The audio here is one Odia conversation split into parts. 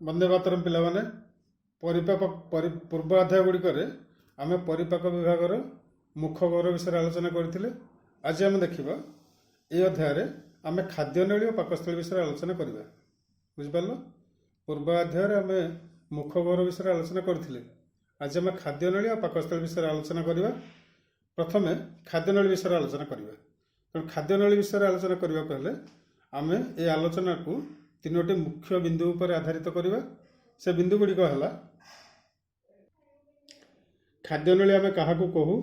ବନ୍ଦେ ମାତରମ୍ ପିଲାମାନେ ପୂର୍ବ ଅଧ୍ୟାୟ ଗୁଡ଼ିକରେ ଆମେ ପରିପାକ ବିଭାଗର ମୁଖ ଗୌର ବିଷୟରେ ଆଲୋଚନା କରିଥିଲେ। ଆଜି ଆମେ ଦେଖିବା ଏହି ଅଧ୍ୟାୟରେ ଆମେ ଖାଦ୍ୟନଳୀ ଓ ପାକସ୍ଥଳୀ ବିଷୟରେ ଆଲୋଚନା କରିବା। ବୁଝିପାରିଲ? ପୂର୍ବ ଅଧ୍ୟାୟରେ ଆମେ ମୁଖ ଗୌର ବିଷୟରେ ଆଲୋଚନା କରିଥିଲେ। ଆଜି ଆମେ ଖାଦ୍ୟନଳୀ ଓ ପାକସ୍ଥଳୀ ବିଷୟରେ ଆଲୋଚନା କରିବା। ପ୍ରଥମେ ଖାଦ୍ୟନଳୀ ବିଷୟରେ ଆଲୋଚନା କରିବା। ତେଣୁ ଖାଦ୍ୟନଳୀ ବିଷୟରେ ଆଲୋଚନା କରିବାକୁ ହେଲେ ଆମେ ଏହି ଆଲୋଚନାକୁ ତିନୋଟି ମୁଖ୍ୟ ବିନ୍ଦୁ ଉପରେ ଆଧାରିତ କରିବା। ସେ ବିନ୍ଦୁ ଗୁଡ଼ିକ ହେଲା ଖାଦ୍ୟନଳୀ ଆମେ କାହାକୁ କହୁ,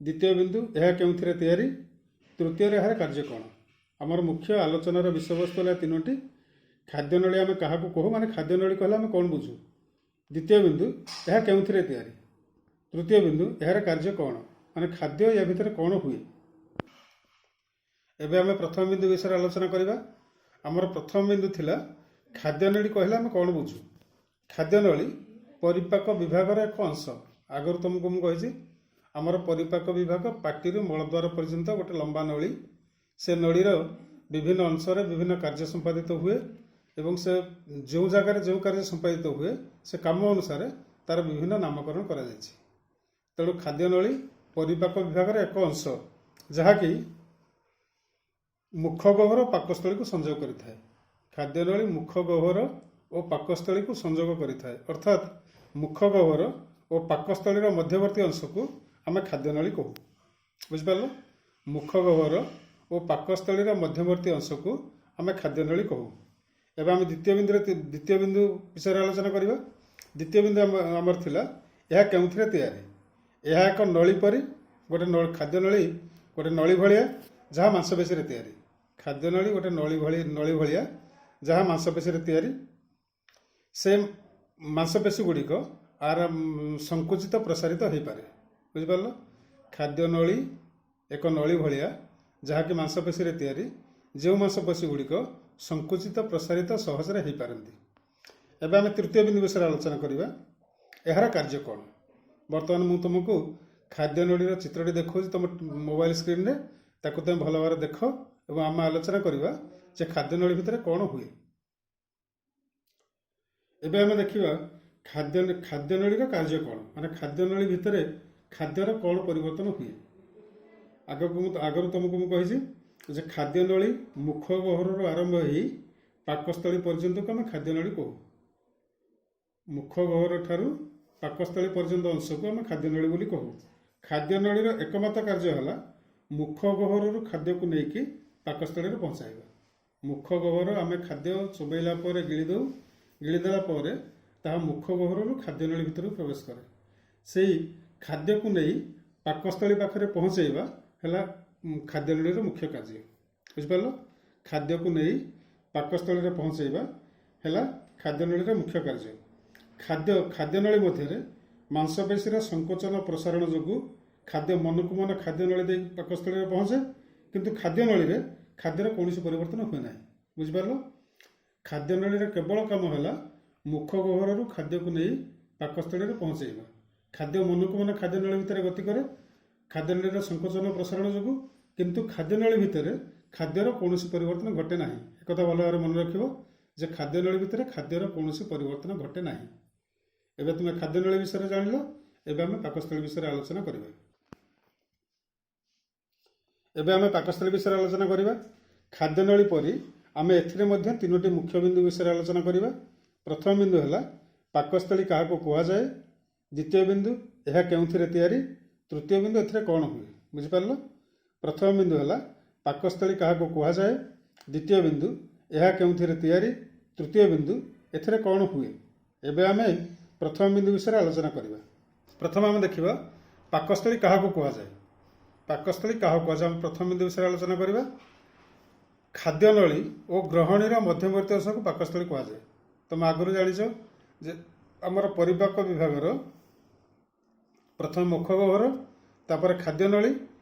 ଦ୍ୱିତୀୟ ବିନ୍ଦୁ ଏହା କେଉଁଥିରେ ତିଆରି, ତୃତୀୟରେ ଏହାର କାର୍ଯ୍ୟ କ'ଣ। ଆମର ମୁଖ୍ୟ ଆଲୋଚନାର ବିଷୟବସ୍ତୁ ହେଲା ତିନୋଟି। ଖାଦ୍ୟନଳୀ ଆମେ କାହାକୁ କହୁ ମାନେ ଖାଦ୍ୟନଳୀ କହିଲେ ଆମେ କ'ଣ ବୁଝୁ, ଦ୍ୱିତୀୟ ବିନ୍ଦୁ ଏହା କେଉଁଥିରେ ତିଆରି, ତୃତୀୟ ବିନ୍ଦୁ ଏହାର କାର୍ଯ୍ୟ କ'ଣ ମାନେ ଖାଦ୍ୟ ୟା ଭିତରେ କ'ଣ ହୁଏ। ଏବେ ଆମେ ପ୍ରଥମ ବିନ୍ଦୁ ବିଷୟରେ ଆଲୋଚନା କରିବା। ଆମର ପ୍ରଥମ ବିନ୍ଦୁ ଥିଲା ଖାଦ୍ୟନଳୀ କହିଲେ ଆମେ କ'ଣ ବୁଝୁ। ଖାଦ୍ୟନଳୀ ପରିପାକ ବିଭାଗର ଏକ ଅଂଶ। ଆଗରୁ ତୁମକୁ ମୁଁ କହିଛି ଆମର ପରିପାକ ବିଭାଗ ପାଟିରୁ ମଳଦ୍ୱାର ପର୍ଯ୍ୟନ୍ତ ଗୋଟେ ଲମ୍ବା ନଳୀ। ସେ ନଳୀର ବିଭିନ୍ନ ଅଂଶରେ ବିଭିନ୍ନ କାର୍ଯ୍ୟ ସମ୍ପାଦିତ ହୁଏ ଏବଂ ସେ ଯେଉଁ ଜାଗାରେ ଯେଉଁ କାର୍ଯ୍ୟ ସମ୍ପାଦିତ ହୁଏ ସେ କାମ ଅନୁସାରେ ତାର ବିଭିନ୍ନ ନାମକରଣ କରାଯାଇଛି। ତେଣୁ ଖାଦ୍ୟନଳୀ ପରିପାକ ବିଭାଗର ଏକ ଅଂଶ ଯାହାକି ମୁଖ ଗହ୍ୱର ପାକସ୍ଥଳୀକୁ ସଂଯୋଗ କରିଥାଏ। ଖାଦ୍ୟନଳୀ ମୁଖ ଗହ୍ୱର ଓ ପାକସ୍ଥଳୀକୁ ସଂଯୋଗ କରିଥାଏ। ଅର୍ଥାତ୍ ମୁଖ ଗହ୍ୱର ଓ ପାକସ୍ଥଳୀର ମଧ୍ୟବର୍ତ୍ତୀ ଅଂଶକୁ ଆମେ ଖାଦ୍ୟନଳୀ କହୁ। ବୁଝିପାରିଲ? ମୁଖ ଗହ୍ୱର ଓ ପାକସ୍ଥଳୀର ମଧ୍ୟବର୍ତ୍ତୀ ଅଂଶକୁ ଆମେ ଖାଦ୍ୟନଳୀ କହୁ। ଏବେ ଆମେ ଦ୍ୱିତୀୟ ବିନ୍ଦୁ ବିଷୟରେ ଆଲୋଚନା କରିବା। ଦ୍ୱିତୀୟ ବିନ୍ଦୁ ଆମର ଥିଲା ଏହା କେଉଁଥିରେ ତିଆରି। ଏହା ଏକ ନଳୀ ପରି ଗୋଟେ ଖାଦ୍ୟନଳୀ ଗୋଟେ ନଳୀ ଭଳିଆ ଯାହା ମାଂସପେଶୀରେ ତିଆରି। ଖାଦ୍ୟନଳୀ ଗୋଟେ ନଳୀ ଭଳିଆ ଯାହା ମାଂସପେଶୀରେ ତିଆରି। ସେ ମାଂସପେଶୀ ଗୁଡ଼ିକ ସଂକୁଚିତ ପ୍ରସାରିତ ହୋଇପାରେ। ବୁଝିପାରିଲ? ଖାଦ୍ୟନଳୀ ଏକ ନଳୀ ଭଳିଆ ଯାହାକି ମାଂସପେଶୀରେ ତିଆରି, ଯେଉଁ ମାଂସପେଶୀ ଗୁଡ଼ିକ ସଂକୁଚିତ ପ୍ରସାରିତ ସହଜରେ ହୋଇପାରନ୍ତି। ଏବେ ଆମେ ତୃତୀୟ ବିନ୍ଦୁ ବିଷୟରେ ଆଲୋଚନା କରିବା। ଏହାର କାର୍ଯ୍ୟ କ'ଣ। ବର୍ତ୍ତମାନ ମୁଁ ତୁମକୁ ଖାଦ୍ୟନଳୀର ଚିତ୍ରଟି ଦେଖାଉଛି ତୁମ ମୋବାଇଲ ସ୍କ୍ରିନରେ। ତାକୁ ତୁମେ ଭଲ ଭାବରେ ଦେଖ ଏବଂ ଆମେ ଆଲୋଚନା କରିବା ଯେ ଖାଦ୍ୟନଳୀ ଭିତରେ କ'ଣ ହୁଏ। ଏବେ ଆମେ ଦେଖିବା ଖାଦ୍ୟନଳୀର କାର୍ଯ୍ୟ କ'ଣ ମାନେ ଖାଦ୍ୟନଳୀ ଭିତରେ ଖାଦ୍ୟର କ'ଣ ପରିବର୍ତ୍ତନ ହୁଏ। ଆଗରୁ ତୁମକୁ ମୁଁ କହିଛି ଯେ ଖାଦ୍ୟନଳୀ ମୁଖ ଗହ୍ୱରରୁ ଆରମ୍ଭ ହୋଇ ପାକସ୍ଥଳୀ ପର୍ଯ୍ୟନ୍ତକୁ ଆମେ ଖାଦ୍ୟନଳୀ କହୁ। ମୁଖ ଗହ୍ୱର ଠାରୁ ପାକସ୍ଥଳୀ ପର୍ଯ୍ୟନ୍ତ ଅଂଶକୁ ଆମେ ଖାଦ୍ୟନଳୀ ବୋଲି କହୁ। ଖାଦ୍ୟନଳୀର ଏକମାତ୍ର କାର୍ଯ୍ୟ ହେଲା ମୁଖ ଗହ୍ୱରରୁ ଖାଦ୍ୟକୁ ନେଇକି ପାକସ୍ଥଳୀରେ ପହଞ୍ଚାଇବା। ମୁଖ ଗହ୍ୱର ଆମେ ଖାଦ୍ୟ ଚୋବେଇଲା ପରେ ଗିଳିଦେଲା ପରେ ତାହା ମୁଖ ଗହ୍ୱରରୁ ଖାଦ୍ୟନଳୀ ଭିତରକୁ ପ୍ରବେଶ କରେ। ସେଇ ଖାଦ୍ୟକୁ ନେଇ ପାକସ୍ଥଳୀ ପାଖରେ ପହଞ୍ଚାଇବା ହେଲା ଖାଦ୍ୟନଳୀର ମୁଖ୍ୟ କାର୍ଯ୍ୟ। ବୁଝିପାରିଲ? ଖାଦ୍ୟକୁ ନେଇ ପାକସ୍ଥଳୀରେ ପହଞ୍ଚାଇବା ହେଲା ଖାଦ୍ୟନଳୀର ମୁଖ୍ୟ କାର୍ଯ୍ୟ। ଖାଦ୍ୟନଳୀ ମଧ୍ୟରେ ମାଂସପେଶୀର ସଂକୋଚନ ପ୍ରସାରଣ ଯୋଗୁଁ ଖାଦ୍ୟ ମନକୁ ମନ ଖାଦ୍ୟନଳୀ ଦେଇ ପାକସ୍ଥଳୀରେ ପହଞ୍ଚେ, କିନ୍ତୁ ଖାଦ୍ୟନଳୀରେ ଖାଦ୍ୟର କୌଣସି ପରିବର୍ତ୍ତନ ହୁଏ ନାହିଁ। ବୁଝିପାରିଲ? ଖାଦ୍ୟନଳୀର କେବଳ କାମ ହେଲା ମୁଖ ଗହ୍ୱରରୁ ଖାଦ୍ୟକୁ ନେଇ ପାକସ୍ଥଳୀରେ ପହଞ୍ଚାଇବା। ଖାଦ୍ୟ ମନକୁ ମନ ଖାଦ୍ୟନଳୀ ଭିତରେ ଗତି କରେ ଖାଦ୍ୟନଳୀର ସଂକୋଚନ ପ୍ରସାରଣ ଯୋଗୁଁ, କିନ୍ତୁ ଖାଦ୍ୟନଳୀ ଭିତରେ ଖାଦ୍ୟର କୌଣସି ପରିବର୍ତ୍ତନ ଘଟେ ନାହିଁ। ଏକଥା ଭଲ ଭାବରେ ମନେ ରଖିବ ଯେ ଖାଦ୍ୟନଳୀ ଭିତରେ ଖାଦ୍ୟର କୌଣସି ପରିବର୍ତ୍ତନ ଘଟେ ନାହିଁ। ଏବେ ତୁମେ ଖାଦ୍ୟନଳୀ ବିଷୟରେ ଜାଣିଲ। ଏବେ ଆମେ ପାକସ୍ଥଳୀ ବିଷୟରେ ଆଲୋଚନା କରିବା। ଏବେ ଆମେ ପାକସ୍ଥଳୀ ବିଷୟରେ ଆଲୋଚନା କରିବା। ଖାଦ୍ୟନଳୀ ପରି ଆମେ ଏଥିରେ ମଧ୍ୟ ତିନୋଟି ମୁଖ୍ୟ ବିନ୍ଦୁ ବିଷୟରେ ଆଲୋଚନା କରିବା। ପ୍ରଥମ ବିନ୍ଦୁ ହେଲା ପାକସ୍ଥଳୀ କାହାକୁ କୁହାଯାଏ, ଦ୍ୱିତୀୟ ବିନ୍ଦୁ ଏହା କେଉଁଥିରେ ତିଆରି, ତୃତୀୟ ବିନ୍ଦୁ ଏଥିରେ କ'ଣ ହୁଏ। ବୁଝିପାରିଲ? ପ୍ରଥମ ବିନ୍ଦୁ ହେଲା ପାକସ୍ଥଳୀ କାହାକୁ କୁହାଯାଏ, ଦ୍ୱିତୀୟ ବିନ୍ଦୁ ଏହା କେଉଁଥିରେ ତିଆରି, ତୃତୀୟ ବିନ୍ଦୁ ଏଥିରେ କ'ଣ ହୁଏ। ଏବେ ଆମେ ପ୍ରଥମ ବିନ୍ଦୁ ବିଷୟରେ ଆଲୋଚନା କରିବା। ପ୍ରଥମେ ଆମେ ଦେଖିବା ପାକସ୍ଥଳୀ କାହାକୁ କୁହାଯାଏ। ପାକସ୍ଥଳୀ କାହାକୁ କୁହାଯାଏ ଆମେ ପ୍ରଥମ ବିନ୍ଦୁ ବିଷୟରେ ଆଲୋଚନା କରିବା। ଖାଦ୍ୟନଳୀ ଓ ଗ୍ରହଣୀର ମଧ୍ୟବର୍ତ୍ତୀ ଅଂଶକୁ ପାକସ୍ଥଳୀ କୁହାଯାଏ। ତୁମେ ଆଗରୁ ଜାଣିଛ ଯେ ଆମର ପରିପାକ ବିଭାଗର ପ୍ରଥମେ ମୁଖ ଗହ୍ୱର, ତାପରେ ଖାଦ୍ୟନଳୀ,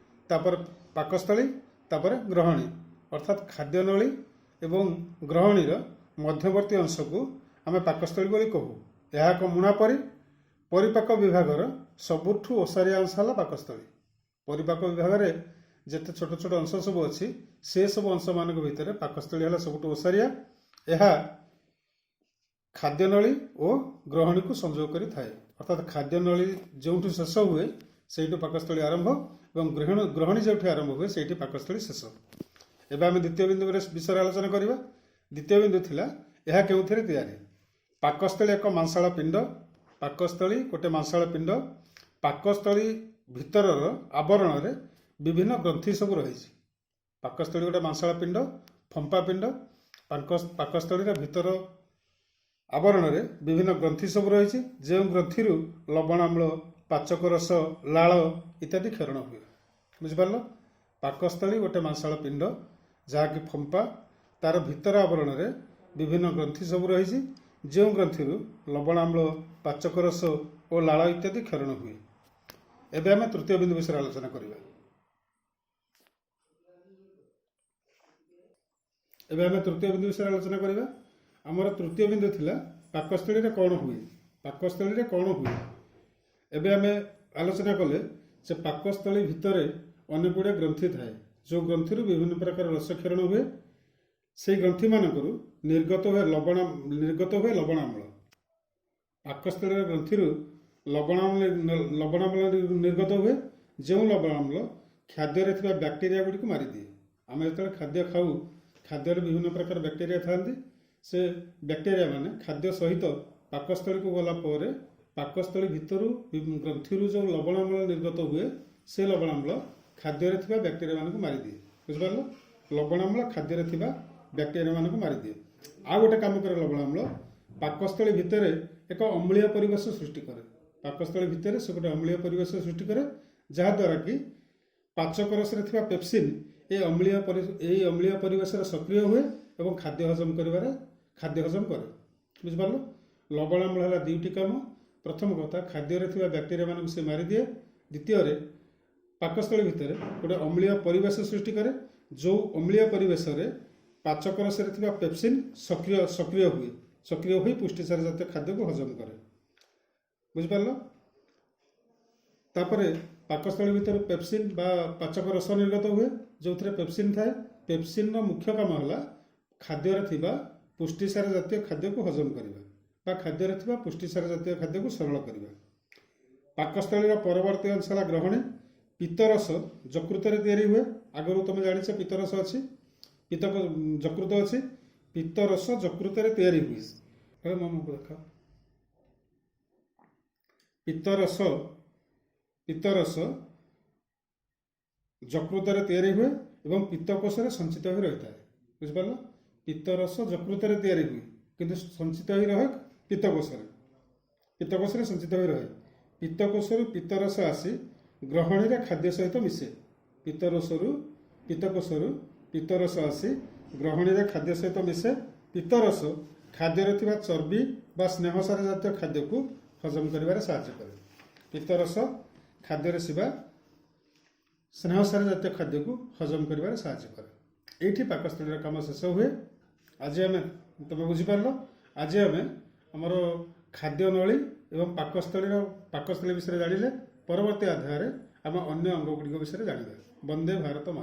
ତାପରେ ପାକସ୍ଥଳୀ, ତାପରେ ଗ୍ରହଣୀ। ଅର୍ଥାତ୍ ଖାଦ୍ୟନଳୀ ଏବଂ ଗ୍ରହଣୀର ମଧ୍ୟବର୍ତ୍ତୀ ଅଂଶକୁ ଆମେ ପାକସ୍ଥଳୀ ବୋଲି କହୁ। ଏହା ଏକ ମୁଣା ପରି। ପରିପାକ ବିଭାଗର ସବୁଠୁ ଓସାରିଆ ଅଂଶ ହେଲା ପାକସ୍ଥଳୀ। ପରିପାକ ବିଭାଗରେ ଯେତେ ଛୋଟ ଛୋଟ ଅଂଶ ସବୁ ଅଛି ସେ ସବୁ ଅଂଶମାନଙ୍କ ଭିତରେ ପାକସ୍ଥଳୀ ହେଲା ସବୁଠୁ ଓସାରିଆ। ଏହା ଖାଦ୍ୟନଳୀ ଓ ଗ୍ରହଣୀକୁ ସଂଯୋଗ କରିଥାଏ। ଅର୍ଥାତ୍ ଖାଦ୍ୟନଳୀ ଯେଉଁଠୁ ଶେଷ ହୁଏ ସେଇଠୁ ପାକସ୍ଥଳୀ ଆରମ୍ଭ ଏବଂ ଗ୍ରହଣୀ ଯେଉଁଠି ଆରମ୍ଭ ହୁଏ ସେଇଠି ପାକସ୍ଥଳୀ ଶେଷ। ଏବେ ଆମେ ଦ୍ୱିତୀୟ ବିନ୍ଦୁ ବିଷୟରେ ଆଲୋଚନା କରିବା। ଦ୍ୱିତୀୟ ବିନ୍ଦୁ ଥିଲା ଏହା କେଉଁଥିରେ ତିଆରି? ପାକସ୍ଥଳୀ ଏକ ମାଂସାଳ ପିଣ୍ଡ। ପାକସ୍ଥଳୀ ଗୋଟେ ମାଂସାଳ ପିଣ୍ଡ। ପାକସ୍ଥଳୀ ଭିତରର ଆବରଣରେ ବିଭିନ୍ନ ଗ୍ରନ୍ଥି ସବୁ ରହିଛି। ପାକସ୍ଥଳୀ ଗୋଟେ ମାଂସାଳ ପିଣ୍ଡ, ଫମ୍ପା ପିଣ୍ଡ। ପାକସ୍ଥଳୀର ଭିତର ଆବରଣରେ ବିଭିନ୍ନ ଗ୍ରନ୍ଥି ସବୁ ରହିଛି, ଯେଉଁ ଗ୍ରନ୍ଥିରୁ ଲବଣାମ୍ଳ, ପାଚକ ରସ, ଲାଳ ଇତ୍ୟାଦି କ୍ଷରଣ ହୁଏ। ବୁଝିପାରିଲ? ପାକସ୍ଥଳୀ ଗୋଟେ ମାଂସାଳ ପିଣ୍ଡ ଯାହାକି ଫମ୍ପା, ତାର ଭିତର ଆବରଣରେ ବିଭିନ୍ନ ଗ୍ରନ୍ଥି ସବୁ ରହିଛି, ଯେଉଁ ଗ୍ରନ୍ଥିରୁ ଲବଣାମ୍ଳ, ପାଚକ ରସ ଓ ଲାଳ ଇତ୍ୟାଦି କ୍ଷରଣ ହୁଏ। ଏବେ ଆମେ ତୃତୀୟ ବିନ୍ଦୁ ବିଷୟରେ ଆଲୋଚନା କରିବା। ଆମର ତୃତୀୟ ବିନ୍ଦୁ ଥିଲା ପାକସ୍ଥଳୀରେ କ'ଣ ହୁଏ। ପାକସ୍ଥଳୀରେ କ'ଣ ହୁଏ? ଏବେ ଆମେ ଆଲୋଚନା କଲେ ଯେ ପାକସ୍ଥଳୀ ଭିତରେ ଅନେକ ଗୁଡ଼ିଏ ଗ୍ରନ୍ଥି ଥାଏ, ଯେଉଁ ଗ୍ରନ୍ଥିରୁ ବିଭିନ୍ନ ପ୍ରକାର ରସ କ୍ଷରଣ ହୁଏ। ସେହି ଗ୍ରନ୍ଥିମାନଙ୍କରୁ ନିର୍ଗତ ହୁଏ ଲବଣାମ୍ଳ। ପାକସ୍ଥଳୀର ଗ୍ରନ୍ଥିରୁ ଲବଣାମ୍ଳ ନିର୍ଗତ ହୁଏ, ଯେଉଁ ଲବଣାମ୍ଳ ଖାଦ୍ୟରେ ଥିବା ବ୍ୟାକ୍ଟେରିଆ ଗୁଡ଼ିକୁ ମାରିଦିଏ। ଆମେ ଯେତେବେଳେ ଖାଦ୍ୟ ଖାଉ, ଖାଦ୍ୟରେ ବିଭିନ୍ନ ପ୍ରକାର ବ୍ୟାକ୍ଟେରିଆ ଥାଆନ୍ତି। ସେ ବ୍ୟାକ୍ଟେରିଆ ମାନେ ଖାଦ୍ୟ ସହିତ ପାକସ୍ଥଳୀକୁ ଗଲା ପରେ ପାକସ୍ଥଳୀ ଭିତରୁ ଗ୍ରନ୍ଥିରୁ ଯେଉଁ ଲବଣାମ୍ଳ ନିର୍ଗତ ହୁଏ, ସେ ଲବଣାମ୍ଳ ଖାଦ୍ୟରେ ଥିବା ବ୍ୟାକ୍ଟେରିଆ ମାନଙ୍କୁ ମାରିଦିଏ। ବୁଝିପାରିଲ? ଲବଣାମ୍ଳ ଖାଦ୍ୟରେ ଥିବା ବ୍ୟାକ୍ଟେରିଆ ମାନଙ୍କୁ ମାରିଦିଏ। ଆଉ ଗୋଟେ କାମ କରେ ଲବଣାମ୍ଳ, ପାକସ୍ଥଳୀ ଭିତରେ ଏକ ଅମ୍ଳୀୟ ପରିବେଶ ସୃଷ୍ଟି କରେ। ପାକସ୍ଥଳୀ ଭିତରେ ସେ ଗୋଟେ ଅମ୍ଳୀୟ ପରିବେଶ ସୃଷ୍ଟି କରେ, ଯାହାଦ୍ୱାରା କି ପାଚକ ରସରେ ଥିବା ପେପ୍ସିନ୍ ଏହି ଅମ୍ଳୀୟ ପରିବେଶରେ ସକ୍ରିୟ ହୁଏ ଏବଂ ଖାଦ୍ୟ ହଜମ କରେ। ବୁଝିପାରିଲ? ଲବଣାମ୍ଳ ହେଲା ଦୁଇଟି କାମ। ପ୍ରଥମ କଥା, ଖାଦ୍ୟରେ ଥିବା ବ୍ୟାକ୍ଟେରିଆ ମାନଙ୍କୁ ସେ ମାରିଦିଏ। ଦ୍ୱିତୀୟରେ, ପାକସ୍ଥଳୀ ଭିତରେ ଗୋଟେ ଅମ୍ଳୀୟ ପରିବେଶ ସୃଷ୍ଟି କରେ, ଯେଉଁ ଅମ୍ଳୀୟ ପରିବେଶରେ ପାଚକ ରସରେ ଥିବା ପେପ୍ସିନ୍ ସକ୍ରିୟ ହୋଇ ପୁଷ୍ଟିସାର ଜାତୀୟ ଖାଦ୍ୟକୁ ହଜମ କରେ। ବୁଝିପାରିଲ? ତାପରେ ପାକସ୍ଥଳୀ ଭିତରୁ ପେପ୍ସିନ୍ ବା ପାଚକ ରସ ନିର୍ଗତ ହୁଏ, ଯେଉଁଥିରେ ପେପ୍ସିନ୍ ଥାଏ। ପେପ୍ସିନ୍ର ମୁଖ୍ୟ କାମ ହେଲା ଖାଦ୍ୟରେ ଥିବା ପୁଷ୍ଟିସାର ଜାତୀୟ ଖାଦ୍ୟକୁ ହଜମ କରିବା ବା ଖାଦ୍ୟରେ ଥିବା ପୁଷ୍ଟିସାର ଜାତୀୟ ଖାଦ୍ୟକୁ ସରଳ କରିବା। ପାକସ୍ଥଳୀର ପରବର୍ତ୍ତୀ ଅଂଶ ହେଲା ଗ୍ରହଣୀ। ପିତ୍ତରସ ଯକୃତରେ ତିଆରି ହୁଏ। ଆଗରୁ ତମେ ଜାଣିଛ ପିତ୍ତରସ ଅଛି, ଯକୃତ ଅଛି। ପିତ୍ତରସ ଯକୃତରେ ତିଆରି ହୁଏ। ପିତ୍ତରସ ଯକୃତରେ ତିଆରି ହୁଏ ଏବଂ ପିତ୍ତକୋଷରେ ସଞ୍ଚିତ ହୋଇ ରହିଥାଏ। ବୁଝିପାରିଲ? ପିତ୍ତରସ ଯକୃତରେ ତିଆରି ହୁଏ କିନ୍ତୁ ସଞ୍ଚିତ ହୋଇ ରହେ ପିତ୍ତକୋଷରେ ସଞ୍ଚିତ ହୋଇ ରହେ। ପିତ୍ତକୋଷରୁ ପିତ୍ତରସ ଆସି ଗ୍ରହଣୀରେ ଖାଦ୍ୟ ସହିତ ମିଶେ। ପିତ୍ତକୋଷରୁ ପିତ୍ତରସ ଆସି ଗ୍ରହଣୀରେ ଖାଦ୍ୟ ସହିତ ମିଶେ। ପିତ୍ତରସ ଖାଦ୍ୟରେ ଥିବା ଚର୍ବି ବା ସ୍ନେହସାର ଜାତୀୟ ଖାଦ୍ୟକୁ ହଜମ କରିବାରେ ସାହାଯ୍ୟ କରେ। ପିତ୍ତରସ ଖାଦ୍ୟରେ ଥିବା ସ୍ନେହସାର ଜାତୀୟ ଖାଦ୍ୟକୁ ହଜମ କରିବାରେ ସାହାଯ୍ୟ କରେ। ଏଇଠି ପାକସ୍ଥଳୀର କାମ ଶେଷ ହୁଏ। ତମେ ବୁଝିପାରିଲ? ଆଜି ଆମେ ଆମର ଖାଦ୍ୟନଳୀ ଏବଂ ପାକସ୍ଥଳୀ ବିଷୟରେ ଜାଣିଲେ। ପରବର୍ତ୍ତୀ ଅଧ୍ୟାୟରେ ଆମେ ଅନ୍ୟ ଅଙ୍ଗ ଗୁଡ଼ିକ ବିଷୟରେ ଜାଣିବା। ବନ୍ଦେ ଭାରତ ମାତରମ୍।